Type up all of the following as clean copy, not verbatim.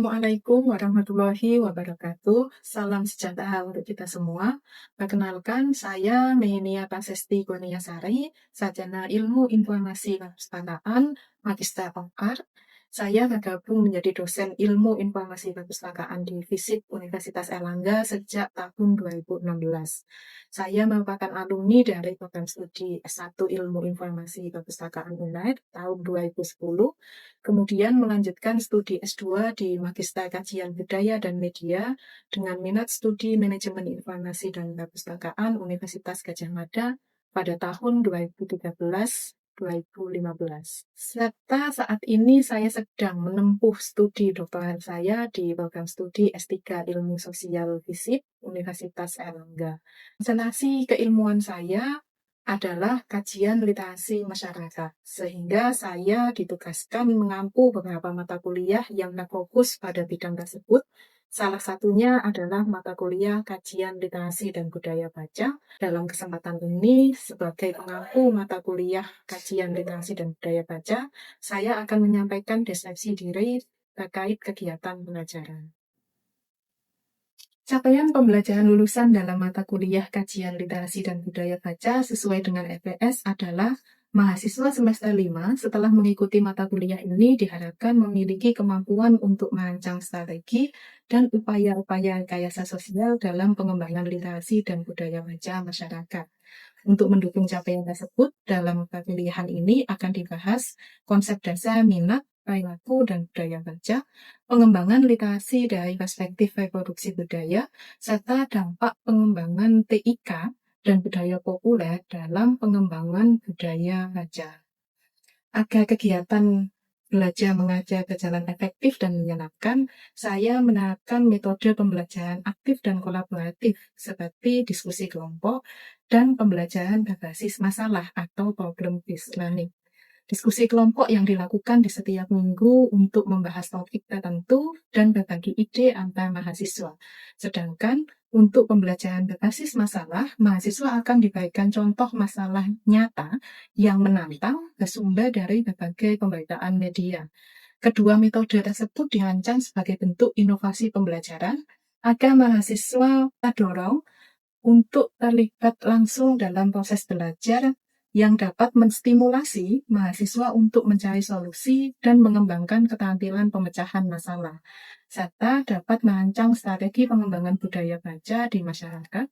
Assalamualaikum warahmatullahi wabarakatuh. Salam sejahtera untuk kita semua. Perkenalkan, saya Mehenia Prasesti Kurniasari, Sarjana Ilmu Informasi Perpustakaan, Magister of Art. Saya bergabung menjadi dosen Ilmu Informasi Perpustakaan di FISIP Universitas Airlangga sejak tahun 2016. Saya merupakan alumni dari program studi S1 Ilmu Informasi Perpustakaan UNAIR tahun 2010. Kemudian melanjutkan studi S2 di Magister Kajian Budaya dan Media dengan minat studi Manajemen Informasi dan Perpustakaan Universitas Gadjah Mada pada tahun 2013-2015. Serta saat ini saya sedang menempuh studi doktoral saya di program studi S3 Ilmu Sosial FISIP Universitas Airlangga. Konsentrasi keilmuan saya adalah kajian literasi masyarakat, sehingga saya ditugaskan mengampu beberapa mata kuliah yang berfokus pada bidang tersebut. Salah satunya adalah mata kuliah kajian literasi dan budaya baca. Dalam kesempatan ini, sebagai pengampu mata kuliah kajian literasi dan budaya baca, saya akan menyampaikan deskripsi diri terkait kegiatan pelajaran. Capaian pembelajaran lulusan dalam mata kuliah kajian literasi dan budaya baca sesuai dengan LPS adalah mahasiswa semester 5 setelah mengikuti mata kuliah ini diharapkan memiliki kemampuan untuk merancang strategi dan upaya-upaya rekayasa sosial dalam pengembangan literasi dan budaya baca masyarakat. Untuk mendukung capaian tersebut, dalam pemilihan ini akan dibahas konsep dasar minat, perilaku, dan budaya baca, pengembangan literasi dari perspektif reproduksi budaya, serta dampak pengembangan TIK dan budaya populer dalam pengembangan budaya baca. Agar kegiatan belajar mengajar berjalan efektif dan menyenangkan, saya menerapkan metode pembelajaran aktif dan kolaboratif seperti diskusi kelompok dan pembelajaran berbasis masalah atau problem-based learning. Diskusi kelompok yang dilakukan di setiap minggu untuk membahas topik tertentu dan berbagi ide antar mahasiswa. Sedangkan untuk pembelajaran berbasis masalah, mahasiswa akan diberikan contoh masalah nyata yang menantang bersumber dari berbagai pemberitaan media. Kedua metode tersebut dirancang sebagai bentuk inovasi pembelajaran agar mahasiswa terdorong untuk terlibat langsung dalam proses belajar yang dapat menstimulasi mahasiswa untuk mencari solusi dan mengembangkan keterampilan pemecahan masalah, serta dapat merancang strategi pengembangan budaya baca di masyarakat.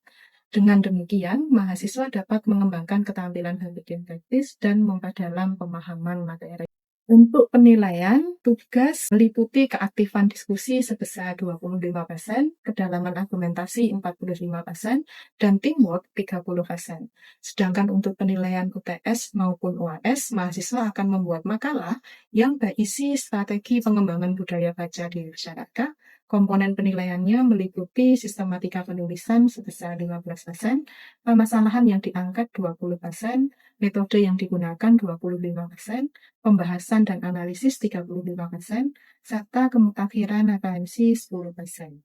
Dengan demikian, mahasiswa dapat mengembangkan keterampilan berpikir kritis dan memperdalam pemahaman materi. Untuk penilaian, tugas meliputi keaktifan diskusi sebesar 25%, kedalaman argumentasi 45%, dan teamwork 30%. Sedangkan untuk penilaian UTS maupun UAS, mahasiswa akan membuat makalah yang berisi strategi pengembangan budaya baca di masyarakat. Komponen penilaiannya meliputi sistematika penulisan sebesar 15%, permasalahan yang diangkat 20%, metode yang digunakan 25%, pembahasan dan analisis 35%, serta kemutakhiran referensi 10%.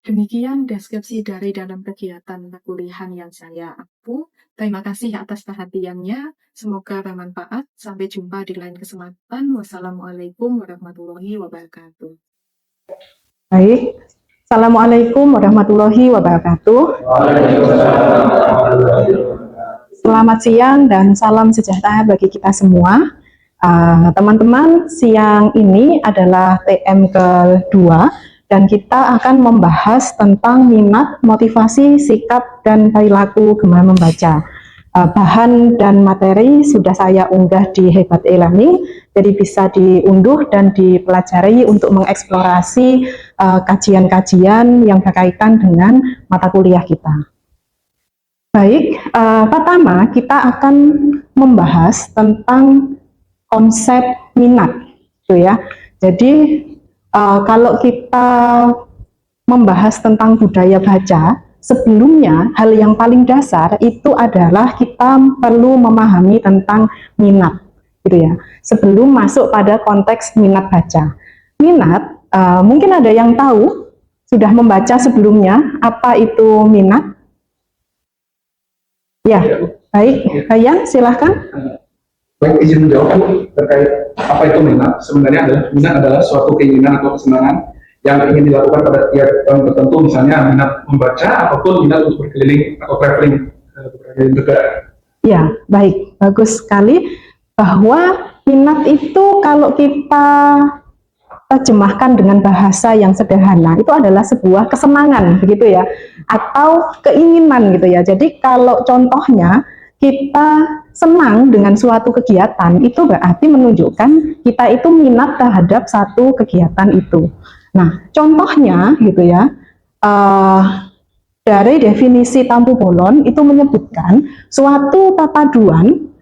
Demikian deskripsi dari dalam kegiatan perkuliahan yang saya ampu. Terima kasih atas perhatiannya. Semoga bermanfaat. Sampai jumpa di lain kesempatan. Wassalamualaikum warahmatullahi wabarakatuh. Baik, Assalamualaikum warahmatullahi wabarakatuh. Selamat siang dan salam sejahtera bagi kita semua. Teman-teman, siang ini adalah TM kedua dan kita akan membahas tentang minat, motivasi, sikap, dan perilaku gemar membaca. Bahan dan materi sudah saya unggah di Hebat e-Learning, jadi bisa diunduh dan dipelajari untuk mengeksplorasi kajian-kajian yang berkaitan dengan mata kuliah kita. Baik, pertama kita akan membahas tentang konsep minat, gitu ya. Jadi kalau kita membahas tentang budaya baca, sebelumnya hal yang paling dasar itu adalah kita perlu memahami tentang minat, gitu ya. Sebelum masuk pada konteks minat baca. Minat, mungkin ada yang tahu sudah membaca sebelumnya apa itu minat? Ya, baik, Bayan silahkan. Baik, izin menjawab Bu, terkait apa itu minat. Sebenarnya minat adalah suatu keinginan atau kesenangan yang ingin dilakukan pada tiap tahun tertentu, misalnya minat membaca ataupun minat untuk berkeliling atau traveling berkeliling negara. Ya, baik, bagus sekali bahwa minat itu kalau kita terjemahkan dengan bahasa yang sederhana itu adalah sebuah kesenangan begitu ya, atau keinginan gitu ya. Jadi kalau contohnya kita senang dengan suatu kegiatan itu berarti menunjukkan kita itu minat terhadap satu kegiatan itu. Nah contohnya gitu ya, dari definisi Tampu Bolon itu menyebutkan suatu perpaduan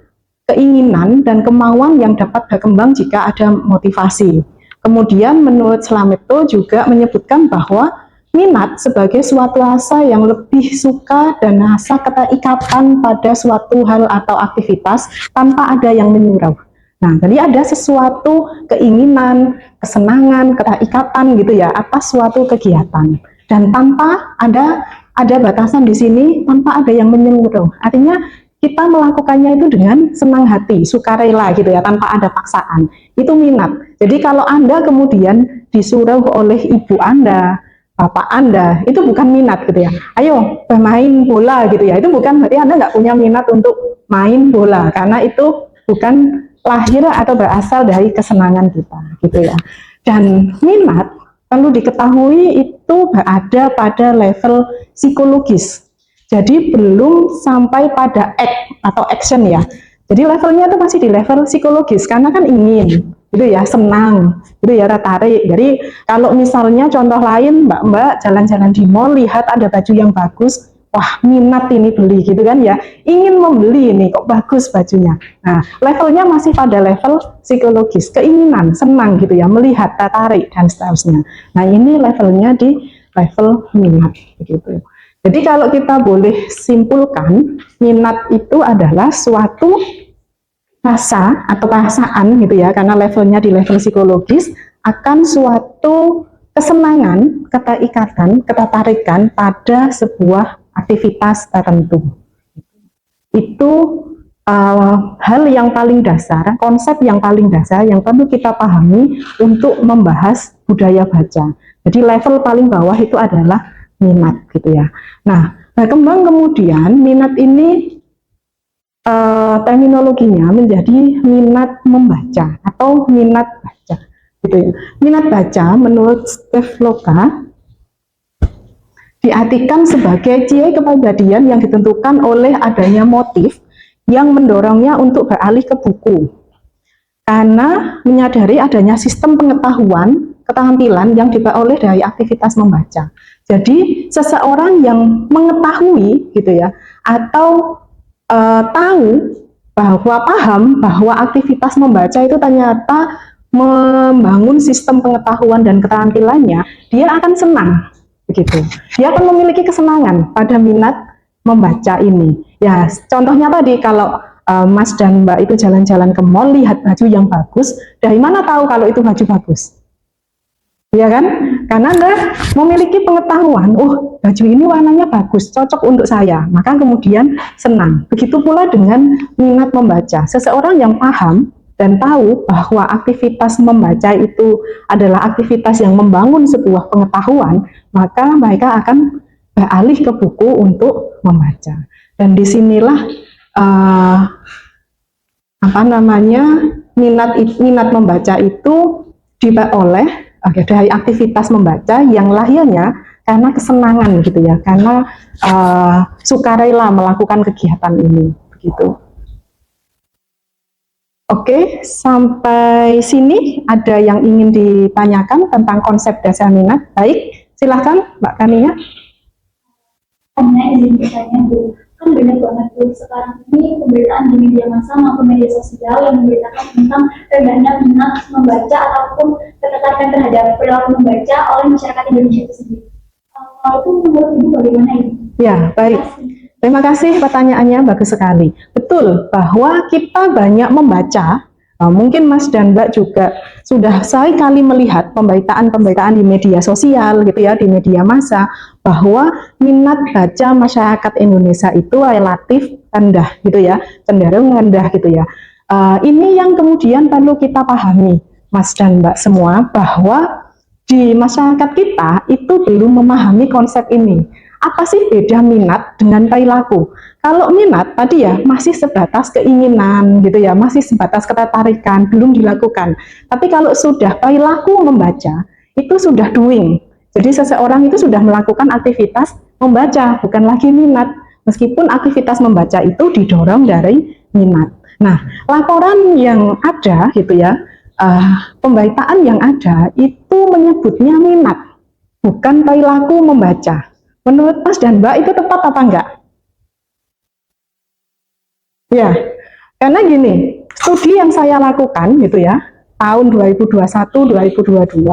keinginan dan kemauan yang dapat berkembang jika ada motivasi. Kemudian menurut Slametto juga menyebutkan bahwa minat sebagai suatu asa yang lebih suka dan rasa keterikatan pada suatu hal atau aktivitas tanpa ada yang menyuruh. Nah, jadi ada sesuatu keinginan, kesenangan, keterikatan gitu ya atas suatu kegiatan dan tanpa ada batasan di sini, tanpa ada yang menyuruh. Artinya kita melakukannya itu dengan senang hati, sukarela gitu ya, tanpa ada paksaan. Itu minat. Jadi kalau Anda kemudian disuruh oleh ibu Anda, bapak Anda, itu bukan minat gitu ya. Ayo bermain bola gitu ya. Itu bukan berarti Anda nggak punya minat untuk main bola, karena itu bukan lahir atau berasal dari kesenangan kita gitu ya. Dan minat perlu diketahui itu berada pada level psikologis. Jadi belum sampai pada act atau action ya. Jadi levelnya itu masih di level psikologis karena kan ingin, gitu ya, senang, gitu ya, tertarik. Jadi kalau misalnya contoh lain mbak-mbak jalan-jalan di mall lihat ada baju yang bagus, wah minat ini beli gitu kan ya, ingin membeli ini kok bagus bajunya. Nah levelnya masih pada level psikologis, keinginan, senang gitu ya, melihat, tertarik dan seterusnya. Nah ini levelnya di level minat begitu. Jadi kalau kita boleh simpulkan, minat itu adalah suatu rasa atau perasaan gitu ya, karena levelnya di level psikologis, akan suatu kesenangan, keterikatan, ketertarikan pada sebuah aktivitas tertentu. Itu hal yang paling dasar, konsep yang paling dasar yang perlu kita pahami untuk membahas budaya baca. Jadi level paling bawah itu adalah minat gitu ya. Nah, berkembang kemudian minat ini terminologinya menjadi minat membaca atau minat baca gitu ya. Minat baca menurut Steve Loka diartikan sebagai ciri kepribadian yang ditentukan oleh adanya motif yang mendorongnya untuk beralih ke buku karena menyadari adanya sistem pengetahuan keterampilan yang diperoleh dari aktivitas membaca. Jadi seseorang yang mengetahui gitu ya, atau tahu paham bahwa aktivitas membaca itu ternyata membangun sistem pengetahuan dan keterampilannya, dia akan senang begitu. Dia akan memiliki kesenangan pada minat membaca ini. Ya, contohnya tadi kalau Mas dan Mbak itu jalan-jalan ke mall lihat baju yang bagus, dari mana tahu kalau itu baju bagus? Ya kan? Karena Anda memiliki pengetahuan, oh baju ini warnanya bagus, cocok untuk saya, maka kemudian senang. Begitu pula dengan minat membaca. Seseorang yang paham dan tahu bahwa aktivitas membaca itu adalah aktivitas yang membangun sebuah pengetahuan, maka mereka akan beralih ke buku untuk membaca. Dan disinilah minat membaca itu diperoleh dari aktivitas membaca yang lahirnya karena kesenangan gitu ya, karena sukarela melakukan kegiatan ini begitu. Oke, sampai sini ada yang ingin ditanyakan tentang konsep dasar minat? Baik, silahkan Mbak Kania. Izin bertanya Bu, kan banyak banget Bu sekarang ini pemberitaan di media massa maupun media sosial yang memberitakan tentang rendahnya minat membaca ataupun ketertarikan terhadap perilaku membaca oleh masyarakat Indonesia itu sendiri. Itu menurut Ibu bagaimana ini? Ya, baik. Terima kasih pertanyaannya, bagus sekali. Betul bahwa kita banyak membaca, mungkin Mas dan Mbak juga sudah sekali melihat pemberitaan-pemberitaan di media sosial gitu ya, di media massa, bahwa minat baca masyarakat Indonesia itu relatif rendah gitu ya, cenderung rendah gitu ya. Ini yang kemudian perlu kita pahami, Mas dan Mbak semua, bahwa di masyarakat kita itu belum memahami konsep ini. Apa sih beda minat dengan perilaku? Kalau minat tadi ya masih sebatas keinginan gitu ya, masih sebatas ketertarikan, belum dilakukan. Tapi kalau sudah perilaku membaca, itu sudah doing. Jadi seseorang itu sudah melakukan aktivitas membaca, bukan lagi minat. Meskipun aktivitas membaca itu didorong dari minat. Nah, laporan yang ada gitu ya, pemberitaan yang ada itu menyebutnya minat, bukan perilaku membaca. Menurut Mas dan Mbak itu tepat apa enggak? Ya, karena gini, studi yang saya lakukan gitu ya, tahun 2021-2022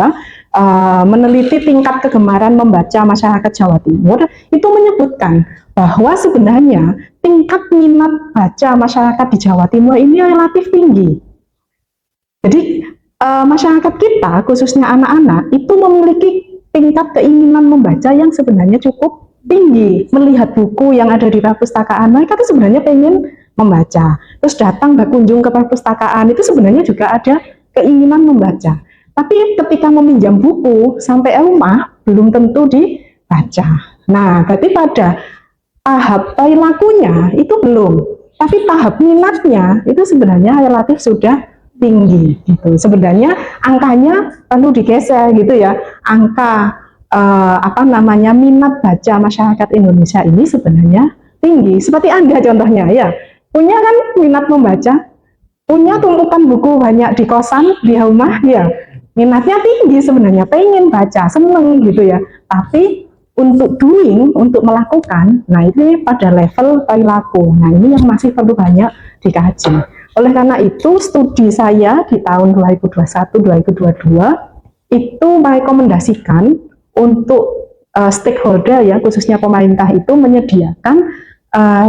meneliti tingkat kegemaran membaca masyarakat Jawa Timur, itu menyebutkan bahwa sebenarnya tingkat minat baca masyarakat di Jawa Timur ini relatif tinggi. Jadi masyarakat kita, khususnya anak-anak, itu memiliki tingkat keinginan membaca yang sebenarnya cukup tinggi. Melihat buku yang ada di perpustakaan, mereka itu sebenarnya pengen membaca. Terus datang berkunjung ke perpustakaan, itu sebenarnya juga ada keinginan membaca. Tapi ketika meminjam buku sampai rumah, belum tentu dibaca. Nah, berarti pada tahap perilakunya itu belum. Tapi tahap minatnya itu sebenarnya relatif sudah tinggi gitu. Sebenarnya angkanya perlu digeser gitu ya. Angka minat baca masyarakat Indonesia ini sebenarnya tinggi. Seperti Anda contohnya ya, punya kan minat membaca, punya tumpukan buku banyak di kosan, di rumah ya. Minatnya tinggi sebenarnya, pengen baca, seneng gitu ya. Tapi untuk doing, untuk melakukan, nah ini pada level perilaku. Nah ini yang masih perlu banyak dikaji. Oleh karena itu, studi saya di tahun 2021-2022 itu merekomendasikan untuk stakeholder ya, khususnya pemerintah itu menyediakan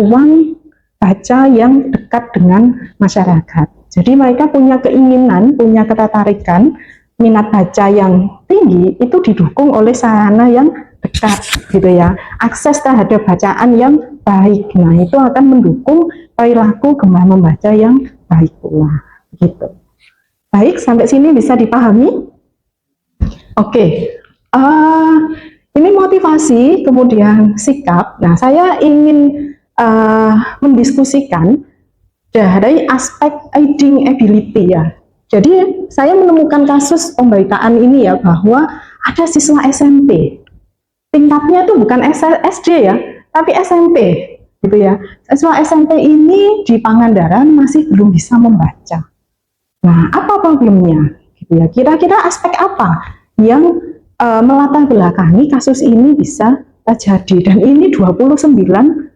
ruang baca yang dekat dengan masyarakat. Jadi mereka punya keinginan, punya ketertarikan, minat baca yang tinggi itu didukung oleh sarana yang dekat gitu ya, akses terhadap bacaan yang baik. Nah itu akan mendukung perilaku gemar membaca yang baik pula gitu. Baik, sampai sini bisa dipahami? Oke, ini motivasi kemudian sikap. Nah saya ingin mendiskusikan dari aspek reading ability ya. Jadi saya menemukan kasus pemberitaan ini ya, bahwa ada siswa SMP, tingkatnya itu bukan SD ya, tapi SMP gitu ya. Siswa SMP ini di Pangandaran masih belum bisa membaca. Nah, apa problemnya? Gitu ya. Kira-kira aspek apa yang melatar belakangi kasus ini bisa terjadi? Dan ini 29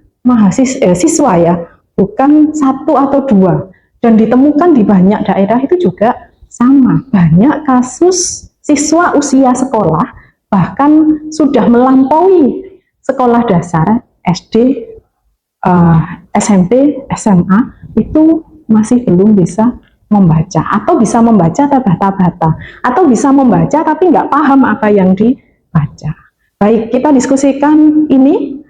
siswa ya, bukan 1 atau 2. Dan ditemukan di banyak daerah itu juga sama. Banyak kasus siswa usia sekolah, bahkan sudah melampaui sekolah dasar, SD, SMP, SMA, itu masih belum bisa membaca. Atau bisa membaca terbata-bata. Atau bisa membaca tapi nggak paham apa yang dibaca. Baik, kita diskusikan ini.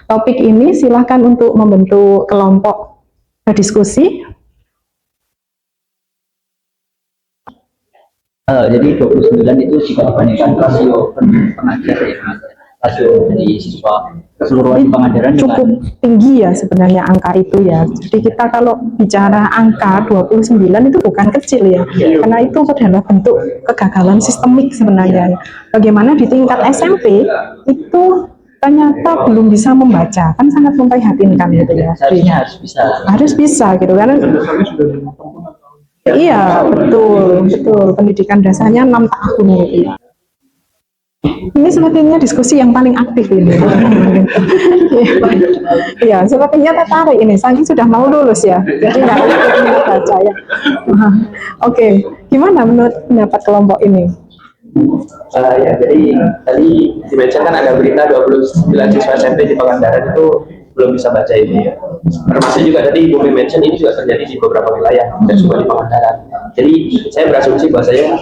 Topik ini silakan untuk membentuk kelompok berdiskusi. Jadi 29 itu jika dibandingkan rasio pengajar ya, rasio dari siswa keseluruhan di Pangandaran cukup tinggi ya sebenarnya angka itu ya. Jadi kita kalau bicara angka 29 itu bukan kecil ya, karena itu adalah bentuk kegagalan sistemik sebenarnya. Bagaimana di tingkat SMP itu ternyata belum bisa membaca, kan sangat memprihatinkan gitu ya. Seharusnya harus bisa gitu kan. Iya, betul. Pendidikan dasarnya 6 tahun gitu ya. Ini sepertinya diskusi yang paling aktif ini. Iya, sepertinya tertarik ini. Saking sudah mau lulus ya, jadi nggak ikut baca ya. Oke, gimana menurut pendapat kelompok ini? Ya, jadi tadi dimention kan ada berita 29 siswa SMP di Pangandaran itu belum bisa baca ini ya. Termasuk juga tadi Ibu mention ini juga terjadi di beberapa wilayah dan juga di Pangandaran. Jadi saya berasumsi bahwasanya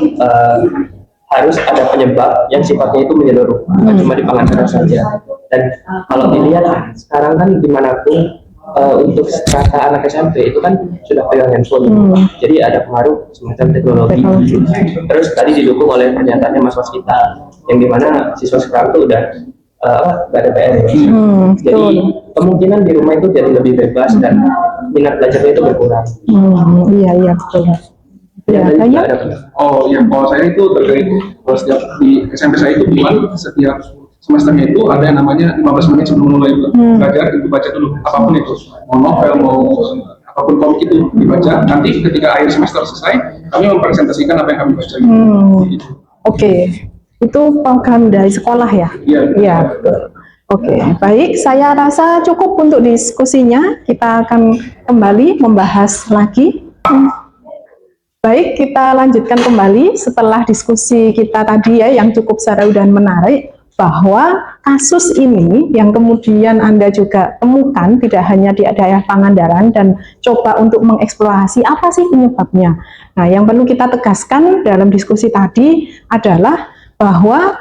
harus ada penyebab yang sifatnya itu menyeluruh, bukan cuma di Pangandaran saja. Dan kalau dilihat sekarang kan dimanapun untuk strata anak SMP itu kan sudah pegang handphone, jadi ada pengaruh semacam teknologi. Terus tadi didukung oleh pernyataannya Mas Waskita, yang dimana siswa sekarang tuh udah nggak ada PR, jadi kemungkinan di rumah itu jadi lebih bebas dan minat belajarnya itu berkurang. Iya betul. Ya, Banyak. Oh ya, kalau saya itu terkait kalau setiap di SMP saya itu bulan setiap semesternya itu ada yang namanya 15 menit sebelum mulai belajar itu baca dulu apapun itu, mau novel mau apapun komik itu dibaca. Nanti ketika akhir semester selesai kami mempresentasikan apa yang kami baca. Oke. Itu program dari sekolah ya? Iya. Oke, baik. Saya rasa cukup untuk diskusinya. Kita akan kembali membahas lagi. Baik, kita lanjutkan kembali setelah diskusi kita tadi ya yang cukup seru dan menarik, bahwa kasus ini yang kemudian Anda juga temukan tidak hanya di daerah Pangandaran dan coba untuk mengeksplorasi apa sih penyebabnya. Nah, yang perlu kita tegaskan dalam diskusi tadi adalah bahwa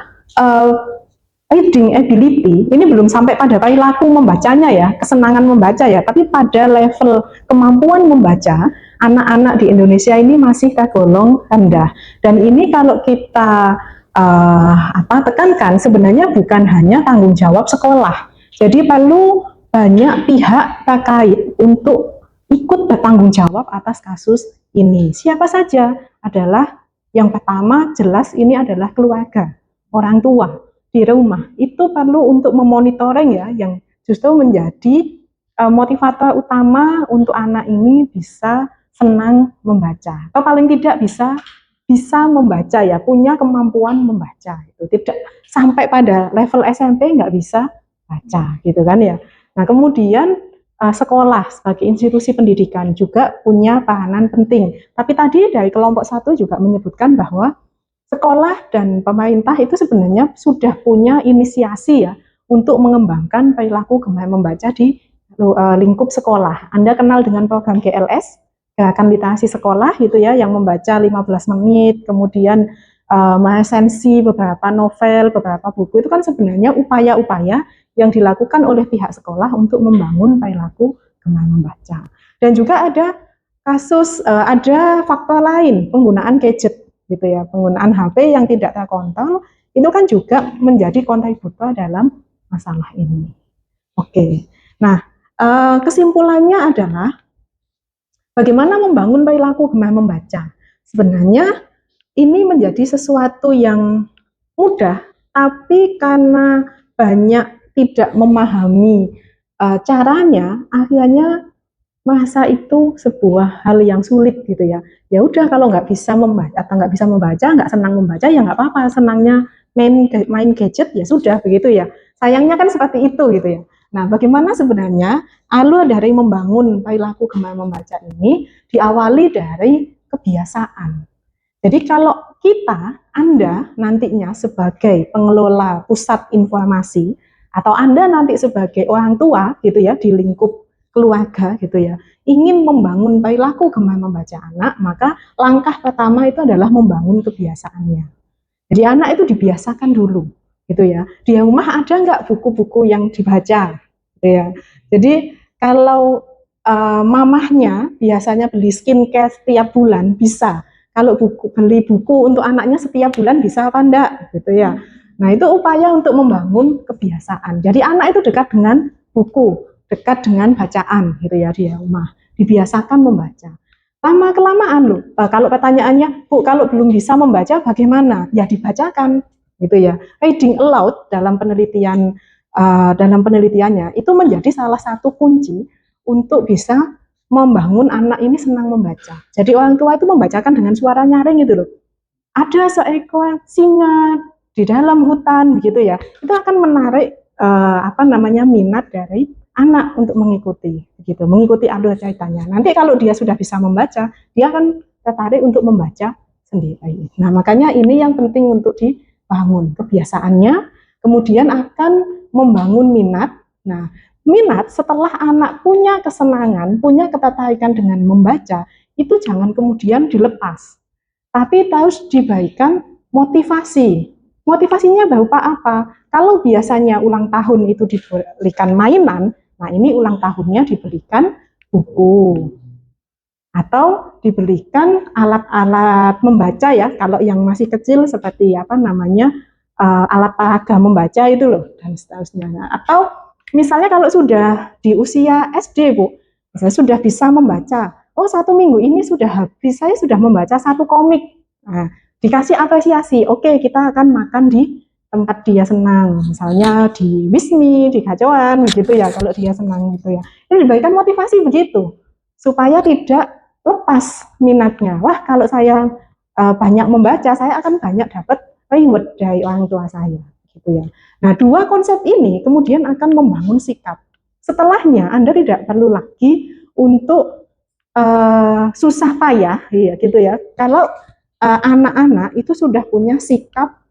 reading ability ini belum sampai pada perilaku membacanya ya, kesenangan membaca ya, tapi pada level kemampuan membaca anak-anak di Indonesia ini masih tergolong rendah. Dan ini kalau kita tekankan sebenarnya bukan hanya tanggung jawab sekolah. Jadi perlu banyak pihak terkait untuk ikut bertanggung jawab atas kasus ini. Siapa saja? Adalah yang pertama jelas ini adalah keluarga, orang tua di rumah. Itu perlu untuk memonitoring ya, yang justru menjadi motivator utama untuk anak ini bisa senang membaca, atau paling tidak bisa membaca ya, punya kemampuan membaca. Itu tidak sampai pada level SMP nggak bisa baca gitu kan ya. Nah kemudian sekolah sebagai institusi pendidikan juga punya peranan penting. Tapi tadi dari kelompok 1 juga menyebutkan bahwa sekolah dan pemerintah itu sebenarnya sudah punya inisiasi ya untuk mengembangkan perilaku gemar membaca di lingkup sekolah. Anda kenal dengan program GLS, Gerakan Literasi Sekolah gitu ya, yang membaca 15 menit, kemudian meresensi beberapa novel, beberapa buku. Itu kan sebenarnya upaya-upaya yang dilakukan oleh pihak sekolah untuk membangun perilaku gemar membaca. Dan juga ada kasus, ada faktor lain, penggunaan gadget gitu ya, penggunaan HP yang tidak terkontrol, itu kan juga menjadi kontributor dalam masalah ini. Oke, nah kesimpulannya adalah bagaimana membangun perilaku gemar membaca. Sebenarnya ini menjadi sesuatu yang mudah, tapi karena banyak tidak memahami caranya, akhirnya merasa itu sebuah hal yang sulit gitu ya. Ya udah, kalau nggak bisa membaca atau nggak bisa membaca, nggak senang membaca ya nggak apa-apa, senangnya main gadget ya sudah begitu ya. Sayangnya kan seperti itu gitu ya. Nah, bagaimana sebenarnya alur dari membangun perilaku gemar membaca ini diawali dari kebiasaan. Jadi kalau Anda nantinya sebagai pengelola pusat informasi atau Anda nanti sebagai orang tua gitu ya di lingkup keluarga gitu ya, ingin membangun perilaku gemar membaca anak, maka langkah pertama itu adalah membangun kebiasaannya. Jadi anak itu dibiasakan dulu gitu ya. Di rumah ada nggak buku-buku yang dibaca gitu ya. Jadi kalau mamahnya biasanya beli skincare setiap bulan bisa. Kalau beli buku untuk anaknya setiap bulan bisa apa enggak gitu ya. Nah, itu upaya untuk membangun kebiasaan. Jadi anak itu dekat dengan buku, dekat dengan bacaan gitu ya di rumah. Dibiasakan membaca. Lama-kelamaan loh, kalau pertanyaannya, Bu, kalau belum bisa membaca bagaimana? Ya dibacakan gitu ya. Reading aloud dalam penelitiannya itu menjadi salah satu kunci untuk bisa membangun anak ini senang membaca. Jadi orang tua itu membacakan dengan suara nyaring gitu loh. Ada seekor singa di dalam hutan gitu ya. Itu akan menarik minat dari anak untuk mengikuti alur ceritanya. Nanti kalau dia sudah bisa membaca, dia akan tertarik untuk membaca sendiri. Nah, makanya ini yang penting untuk dibangun kebiasaannya, kemudian akan membangun minat. Nah, minat setelah anak punya kesenangan, punya ketertarikan dengan membaca, itu jangan kemudian dilepas. Tapi harus diberikan motivasi. Motivasinya berupa apa? Kalau biasanya ulang tahun itu diberikan mainan, Nah, ini ulang tahunnya dibelikan buku atau dibelikan alat-alat membaca ya, kalau yang masih kecil seperti apa namanya alat peraga membaca itu loh, dan seterusnya. Nah, atau misalnya kalau sudah di usia SD Bu, misalnya sudah bisa membaca, oh 1 minggu ini sudah habis, saya sudah membaca 1 komik. Nah, dikasih apresiasi, oke kita akan makan di tempat dia senang, misalnya di Wismi, di Kacauan, begitu ya, kalau dia senang gitu ya. Ini diberikan motivasi begitu, supaya tidak lepas minatnya. Wah, kalau saya banyak membaca, saya akan banyak dapat reward dari orang tua saya, gitu ya. Nah, 2 konsep ini kemudian akan membangun sikap. Setelahnya, Anda tidak perlu lagi untuk susah payah, ya, gitu ya. Kalau anak-anak itu sudah punya sikap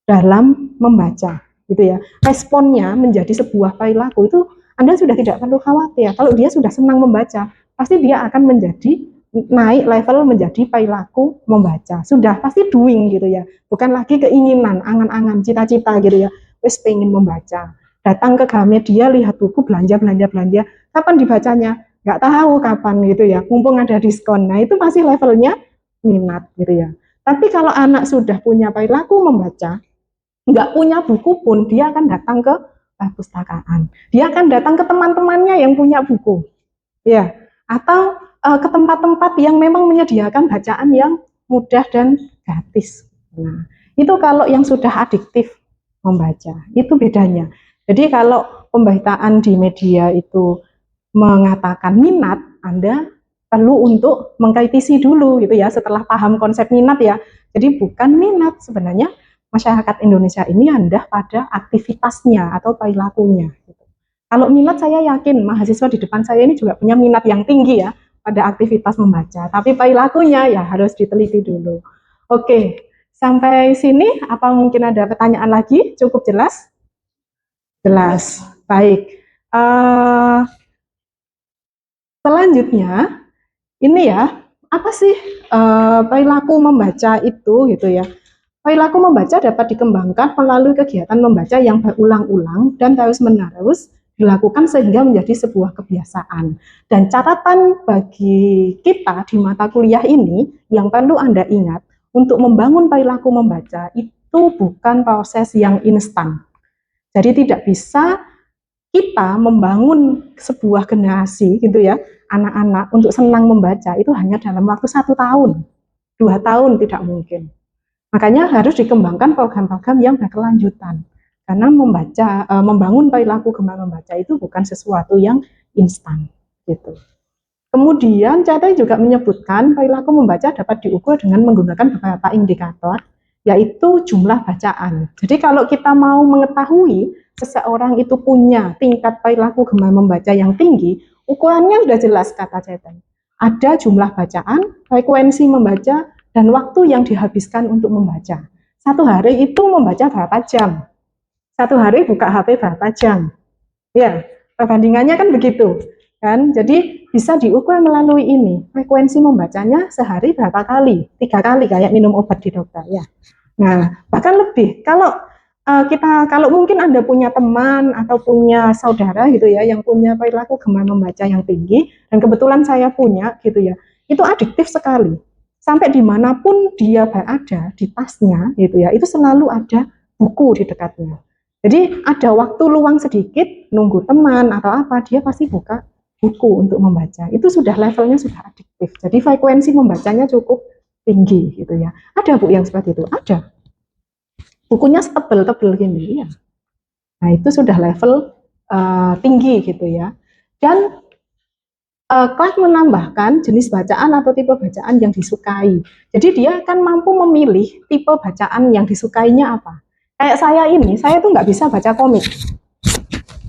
dalam membaca, gitu ya. Responnya menjadi sebuah perilaku itu Anda sudah tidak perlu khawatir. Kalau dia sudah senang membaca, pasti dia akan menjadi naik level menjadi perilaku membaca. Sudah pasti doing gitu ya. Bukan lagi keinginan, angan-angan, cita-cita gitu ya. Wes pengen membaca. Datang ke Gramedia lihat buku belanja. Kapan dibacanya? Nggak tahu kapan gitu ya. Mumpung ada diskon. Nah, itu masih levelnya minat gitu ya. Tapi kalau anak sudah punya perilaku membaca, nggak punya buku pun dia akan datang ke perpustakaan. Dia akan datang ke teman-temannya yang punya buku, ya, atau ke tempat-tempat yang memang menyediakan bacaan yang mudah dan gratis. Nah, itu kalau yang sudah adiktif membaca, itu bedanya. Jadi kalau pemberitaan di media itu mengatakan minat, Anda perlu untuk mengkritisi dulu gitu ya, setelah paham konsep minat ya. Jadi bukan minat, sebenarnya masyarakat Indonesia ini rendah pada aktivitasnya atau perilakunya. Kalau minat, saya yakin mahasiswa di depan saya ini juga punya minat yang tinggi ya pada aktivitas membaca. Tapi perilakunya ya harus diteliti dulu. Oke, sampai sini apa mungkin ada pertanyaan lagi? Cukup jelas? Jelas. Baik. Selanjutnya, ini ya, apa sih perilaku membaca itu gitu ya? Perilaku membaca dapat dikembangkan melalui kegiatan membaca yang berulang-ulang dan terus-menerus dilakukan sehingga menjadi sebuah kebiasaan. Dan catatan bagi kita di mata kuliah ini yang perlu Anda ingat, untuk membangun perilaku membaca itu bukan proses yang instan. Jadi tidak bisa kita membangun sebuah generasi gitu ya, anak-anak untuk senang membaca itu hanya dalam waktu 1 tahun, 2 tahun tidak mungkin. Makanya harus dikembangkan program-program yang berkelanjutan. Karena membangun perilaku gemar membaca itu bukan sesuatu yang instan, gitu. Kemudian Cate juga menyebutkan perilaku membaca dapat diukur dengan menggunakan beberapa indikator, yaitu jumlah bacaan. Jadi kalau kita mau mengetahui seseorang itu punya tingkat perilaku gemar membaca yang tinggi, ukurannya sudah jelas kata Cate. Ada jumlah bacaan, frekuensi membaca, dan waktu yang dihabiskan untuk membaca. 1 hari itu membaca berapa jam? 1 hari buka HP berapa jam? Ya, perbandingannya kan begitu. Kan? Jadi bisa diukur melalui ini. Frekuensi membacanya sehari berapa kali? 3 kali kayak minum obat di dokter ya. Nah, bahkan lebih. Kalau kalau mungkin Anda punya teman atau punya saudara gitu ya yang punya perilaku gemar membaca yang tinggi, dan kebetulan saya punya gitu ya, itu adiktif sekali. Sampai dimanapun dia berada di tasnya gitu ya, itu selalu ada buku di dekatnya. Jadi ada waktu luang sedikit nunggu teman atau apa, dia pasti buka buku untuk membaca. Itu sudah levelnya sudah adiktif. Jadi frekuensi membacanya cukup tinggi gitu ya. Ada Bu yang seperti itu? Ada. Bukunya setebel-tebel gini ya. Nah, itu sudah level tinggi gitu ya. Dan Clark menambahkan jenis bacaan atau tipe bacaan yang disukai. Jadi dia akan mampu memilih tipe bacaan yang disukainya apa. Kayak saya ini, saya tuh nggak bisa baca komik.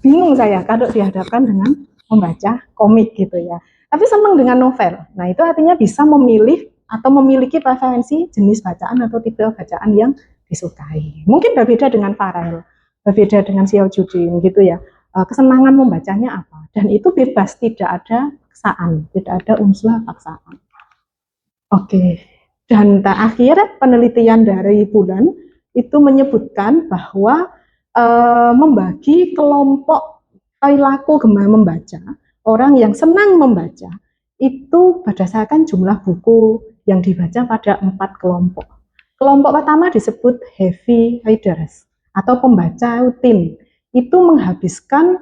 Bingung saya kalau dihadapkan dengan membaca komik gitu ya. Tapi senang dengan novel. Nah, itu artinya bisa memilih atau memiliki preferensi jenis bacaan atau tipe bacaan yang disukai. Mungkin berbeda dengan Farel, berbeda dengan Xiao Judin gitu ya. Kesenangan membacanya apa. Dan itu bebas, tidak ada paksaan, tidak ada unsur paksaan. Oke, dan terakhir penelitian dari Bulan itu menyebutkan bahwa membagi kelompok perilaku gemar membaca, orang yang senang membaca, itu berdasarkan jumlah buku yang dibaca pada 4 kelompok. Kelompok pertama disebut heavy readers atau pembaca rutin. Itu menghabiskan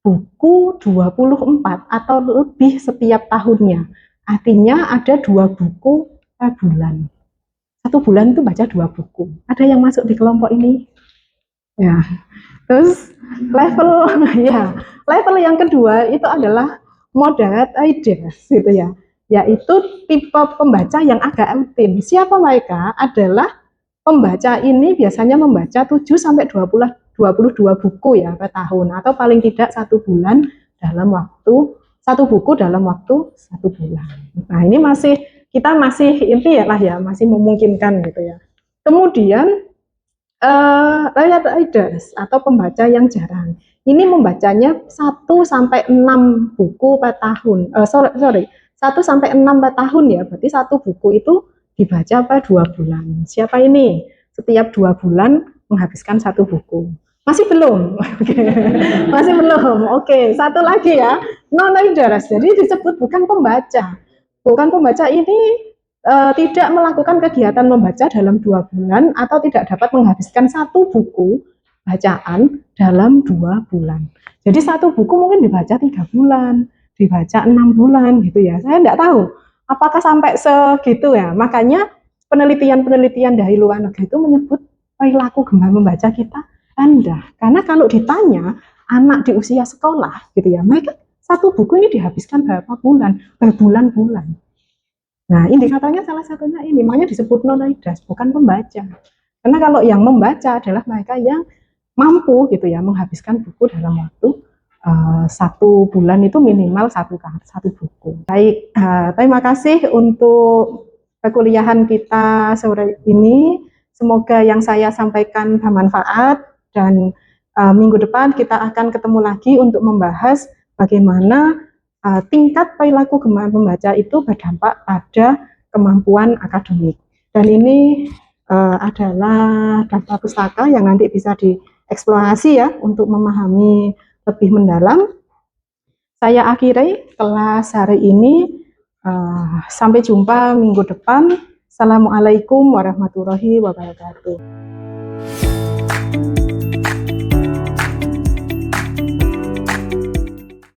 buku 24 atau lebih setiap tahunnya. Artinya ada 2 buku per bulan. 1 bulan itu baca 2 buku. Ada yang masuk di kelompok ini? Ya. Terus level yang kedua itu adalah moderate readers gitu ya. Yaitu tipe pembaca yang agak rutin. Siapa mereka? Adalah pembaca ini biasanya membaca 7 sampai 22 buku ya per tahun, atau paling tidak 1 bulan dalam waktu 1 buku dalam waktu 1 bulan. Nah, ini kita masih ini ya masih memungkinkan gitu ya. Kemudian readers atau pembaca yang jarang. Ini membacanya 1 sampai 6 buku per tahun. 1 sampai 6 per tahun ya. Berarti 1 buku itu dibaca per 2 bulan. Siapa ini? Setiap 2 bulan menghabiskan 1 buku. Masih belum? Masih belum. Oke, satu lagi ya. Non-readers. Jadi disebut bukan pembaca. Bukan pembaca ini tidak melakukan kegiatan membaca dalam 2 bulan atau tidak dapat menghabiskan 1 buku bacaan dalam 2 bulan. Jadi 1 buku mungkin dibaca 3 bulan, dibaca 6 bulan gitu ya. Saya tidak tahu apakah sampai segitu ya. Makanya penelitian-penelitian dari luar negeri itu menyebut perilaku gemar membaca kita rendah. Karena kalau ditanya anak di usia sekolah gitu ya, mereka 1 buku ini dihabiskan berapa bulan? Berbulan-bulan. Nah, indikatornya salah satunya ini, makanya disebut non-readers, bukan pembaca. Karena kalau yang membaca adalah mereka yang mampu gitu ya menghabiskan buku dalam waktu 1 bulan itu minimal 1 buku. Baik, terima kasih untuk perkuliahan kita sore ini. Semoga yang saya sampaikan bermanfaat dan minggu depan kita akan ketemu lagi untuk membahas bagaimana tingkat perilaku gemar membaca itu berdampak pada kemampuan akademik. Dan ini adalah daftar pustaka yang nanti bisa dieksplorasi ya untuk memahami lebih mendalam. Saya akhiri kelas hari ini. Sampai jumpa minggu depan. Assalamualaikum warahmatullahi wabarakatuh.